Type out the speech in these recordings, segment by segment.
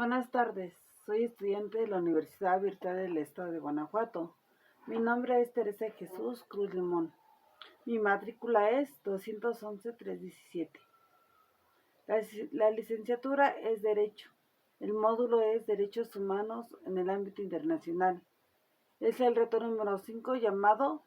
Buenas tardes, soy estudiante de la Universidad Virtual del Estado de Guanajuato. Mi nombre es Teresa Jesús Cruz Limón. Mi matrícula es 211-317. La licenciatura es Derecho. El módulo es Derechos Humanos en el ámbito internacional. Es el reto número 5 llamado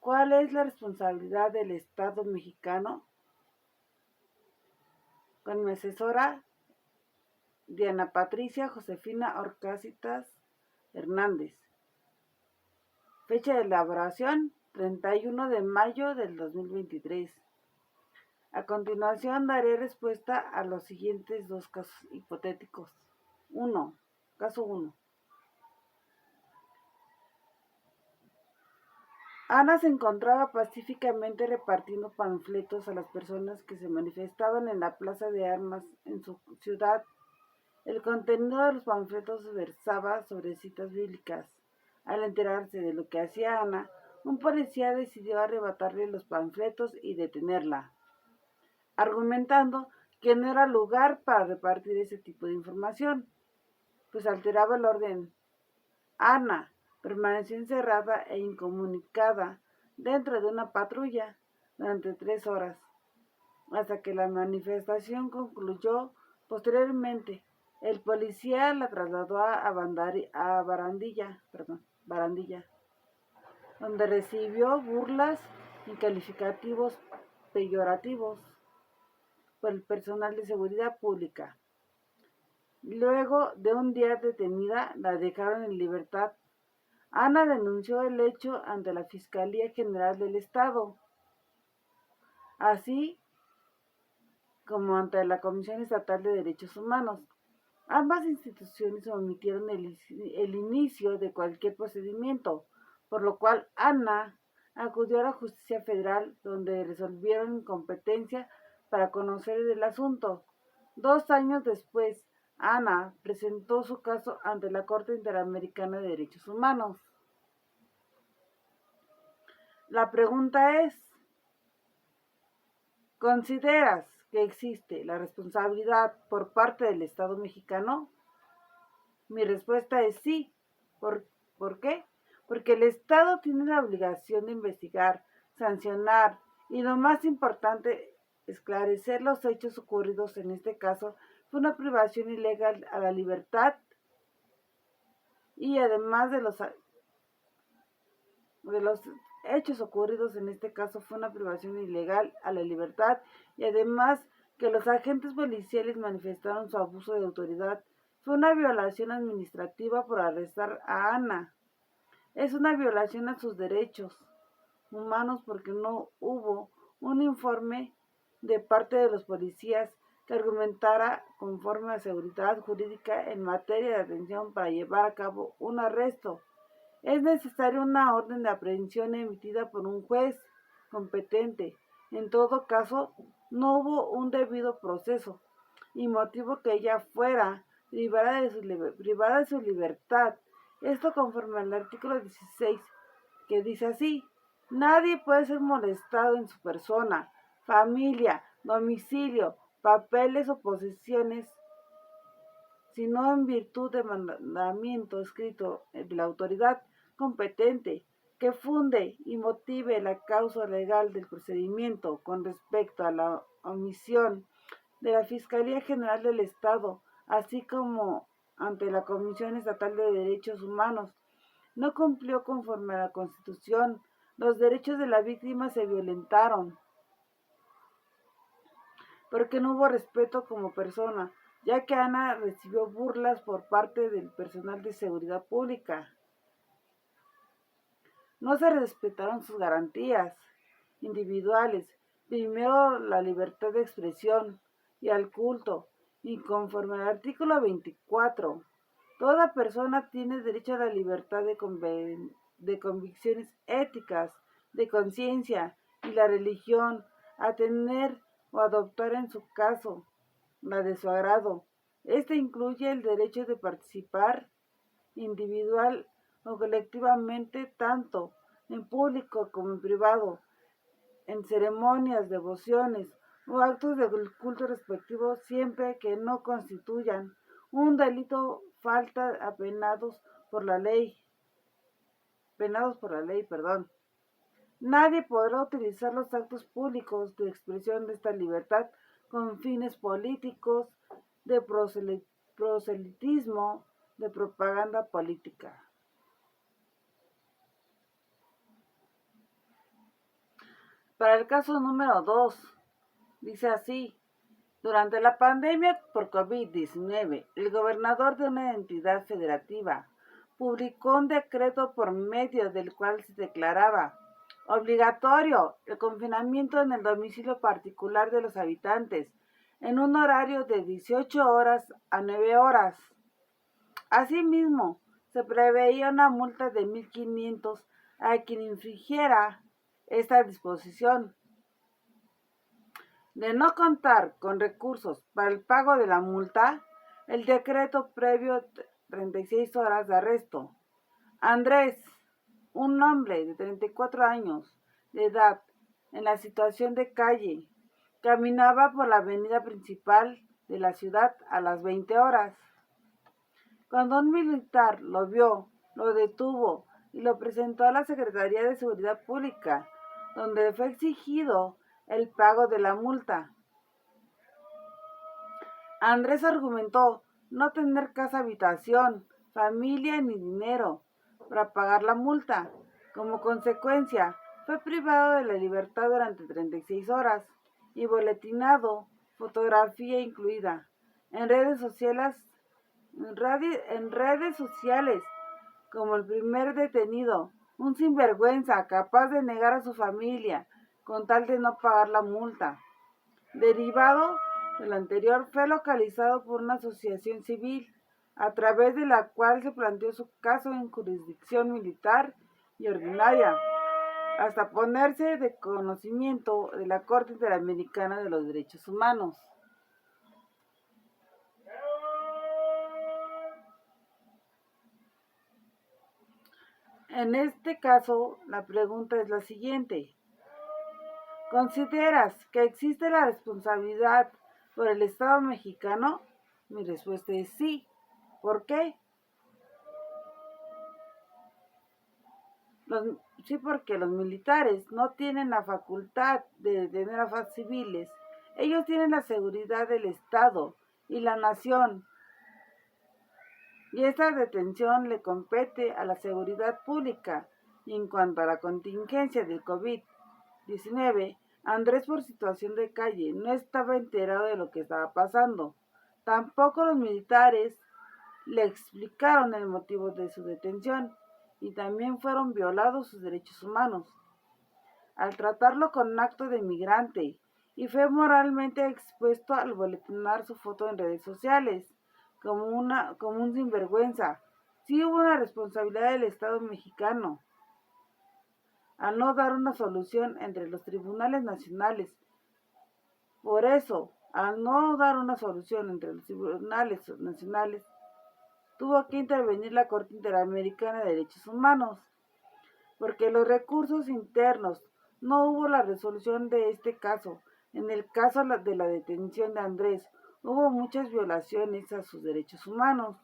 ¿Cuál es la responsabilidad del Estado mexicano? Con mi asesora Diana Patricia Josefina Orcasitas Hernández. Fecha de elaboración, 31 de mayo del 2023. A continuación daré respuesta a los siguientes dos casos hipotéticos. 1. Caso 1. Ana se encontraba pacíficamente repartiendo panfletos a las personas que se manifestaban en la plaza de armas en su ciudad. El contenido de los panfletos versaba sobre citas bíblicas. Al enterarse de lo que hacía Ana, un policía decidió arrebatarle los panfletos y detenerla, argumentando que no era lugar para repartir ese tipo de información, pues alteraba el orden. Ana permaneció encerrada e incomunicada dentro de una patrulla durante 3 horas, hasta que la manifestación concluyó. Posteriormente, el policía la trasladó a Barandilla, donde recibió burlas y calificativos peyorativos por el personal de seguridad pública. Luego de un día detenida, la dejaron en libertad. Ana denunció el hecho ante la Fiscalía General del Estado, así como ante la Comisión Estatal de Derechos Humanos. Ambas instituciones omitieron el inicio de cualquier procedimiento, por lo cual Ana acudió a la Justicia Federal, donde resolvieron incompetencia para conocer el asunto. 2 años después, Ana presentó su caso ante la Corte Interamericana de Derechos Humanos. La pregunta es, ¿consideras que existe la responsabilidad por parte del Estado mexicano? Mi respuesta es sí. ¿Por qué? Porque el Estado tiene la obligación de investigar, sancionar y, lo más importante, esclarecer los hechos ocurridos. En este caso, fue una privación ilegal a la libertad y además de los hechos ocurridos en este caso fue una privación ilegal a la libertad y además que los agentes policiales manifestaron su abuso de autoridad. Fue una violación administrativa por arrestar a Ana. Es una violación a sus derechos humanos porque no hubo un informe de parte de los policías que argumentara conforme a seguridad jurídica en materia de atención para llevar a cabo un arresto. Es necesaria una orden de aprehensión emitida por un juez competente. En todo caso, no hubo un debido proceso y motivo que ella fuera privada de su libertad. Esto conforme al artículo 16, que dice así: nadie puede ser molestado en su persona, familia, domicilio, papeles o posesiones, sino en virtud de mandamiento escrito de la autoridad competente que funde y motive la causa legal del procedimiento con respecto a la omisión de la Fiscalía General del Estado, así como ante la Comisión Estatal de Derechos Humanos. No cumplió conforme a la Constitución. Los derechos de la víctima se violentaron porque no hubo respeto como persona, ya que Ana recibió burlas por parte del personal de seguridad pública. No se respetaron sus garantías individuales, primero la libertad de expresión y al culto, y conforme al artículo 24, toda persona tiene derecho a la libertad de convicciones éticas, de conciencia y la religión, a tener o adoptar en su caso la de su agrado. Este incluye el derecho de participar individual o colectivamente, tanto en público como en privado, en ceremonias, devociones o actos del culto respectivo, siempre que no constituyan un delito falta penados por la ley, perdón. Nadie podrá utilizar los actos públicos de expresión de esta libertad con fines políticos, de proselitismo, de propaganda política. Para el caso número 2, dice así: durante la pandemia por COVID-19, el gobernador de una entidad federativa publicó un decreto por medio del cual se declaraba obligatorio el confinamiento en el domicilio particular de los habitantes en un horario de 18 horas a 9 horas. Asimismo, se preveía una multa de 1.500 a quien infringiera esta disposición. De no contar con recursos para el pago de la multa, el decreto previo 36 horas de arresto. Andrés, un hombre de 34 años de edad, en la situación de calle, caminaba por la avenida principal de la ciudad a las 20 horas. Cuando un militar lo vio, lo detuvo y lo presentó a la Secretaría de Seguridad Pública, donde fue exigido el pago de la multa. Andrés argumentó no tener casa habitación, familia ni dinero para pagar la multa. Como consecuencia, fue privado de la libertad durante 36 horas y boletinado, fotografía incluida, en redes sociales, como el primer detenido, un sinvergüenza capaz de negar a su familia con tal de no pagar la multa. Derivado de lo anterior, fue localizado por una asociación civil, a través de la cual se planteó su caso en jurisdicción militar y ordinaria, hasta ponerse de conocimiento de la Corte Interamericana de los Derechos Humanos. En este caso, la pregunta es la siguiente: ¿consideras que existe la responsabilidad por el Estado mexicano? Mi respuesta es sí. ¿Por qué? Sí, porque los militares no tienen la facultad de detener a civiles. Ellos tienen la seguridad del Estado y la nación. Y esta detención le compete a la seguridad pública. Y en cuanto a la contingencia del COVID-19, Andrés, por situación de calle, no estaba enterado de lo que estaba pasando. Tampoco los militares le explicaron el motivo de su detención y también fueron violados sus derechos humanos al tratarlo con acto de migrante, y fue moralmente expuesto al boletinar su foto en redes sociales como un sinvergüenza. Sí hubo una responsabilidad del Estado mexicano al no dar una solución entre los tribunales nacionales. Por eso, al no dar una solución entre los tribunales nacionales, tuvo que intervenir la Corte Interamericana de Derechos Humanos, porque los recursos internos no hubo la resolución de este caso. En el caso de la detención de Andrés, hubo muchas violaciones a sus derechos humanos.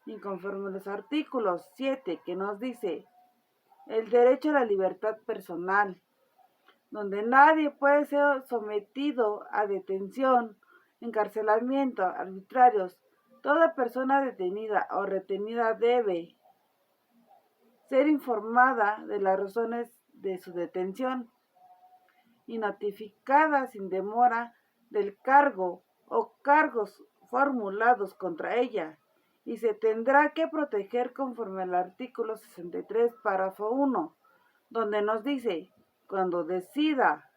Y conforme a los artículos 7, que nos dice el derecho a la libertad personal, donde nadie puede ser sometido a detención, encarcelamiento arbitrarios. Toda persona detenida o retenida debe ser informada de las razones de su detención y notificada sin demora del cargo o cargos formulados contra ella, y se tendrá que proteger conforme al artículo 63, párrafo 1, donde nos dice: cuando decida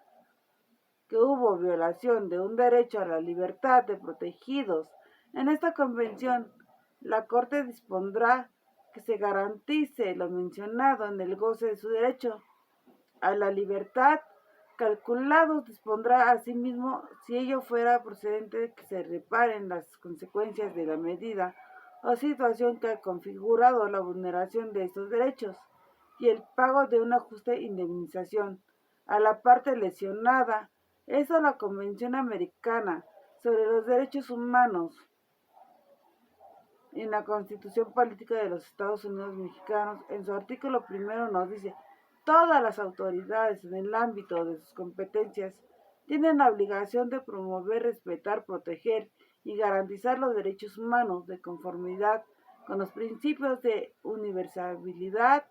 que hubo violación de un derecho a la libertad de protegidos en esta convención, la Corte dispondrá que se garantice lo mencionado en el goce de su derecho a la libertad calculado. Dispondrá asimismo, si ello fuera procedente, que se reparen las consecuencias de la medida o situación que ha configurado la vulneración de estos derechos y el pago de una justa indemnización a la parte lesionada. Eso la Convención Americana sobre los Derechos Humanos En la Constitución Política de los Estados Unidos Mexicanos, en su artículo primero nos dice, todas las autoridades en el ámbito de sus competencias tienen la obligación de promover, respetar, proteger y garantizar los derechos humanos de conformidad con los principios de universalidad,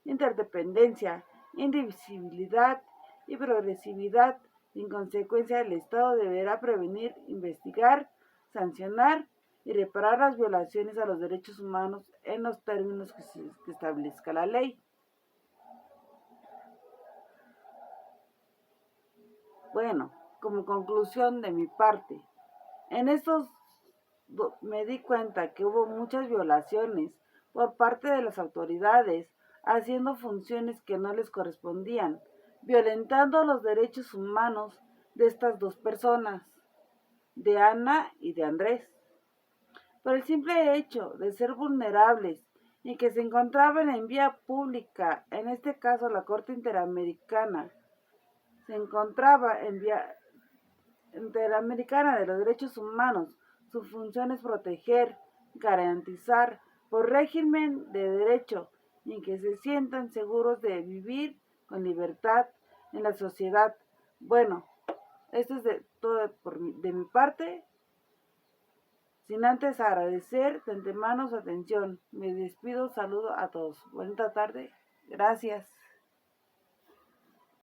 interdependencia, indivisibilidad y progresividad. En consecuencia, el Estado deberá prevenir, investigar, sancionar y reparar las violaciones a los derechos humanos en los términos que establezca la ley. Bueno, como conclusión de mi parte, en estos me di cuenta que hubo muchas violaciones por parte de las autoridades, haciendo funciones que no les correspondían, violentando los derechos humanos de estas dos personas, de Ana y de Andrés. Por el simple hecho de ser vulnerables y que se encontraban en vía pública, en este caso la Corte Interamericana, se encontraba en vía Interamericana de los Derechos Humanos. Su función es proteger, garantizar por régimen de derecho y que se sientan seguros de vivir con libertad en la sociedad. Bueno, esto es de todo de mi parte. Sin antes agradecer de antemano su atención. Me despido, saludo a todos. Buena tarde. Gracias.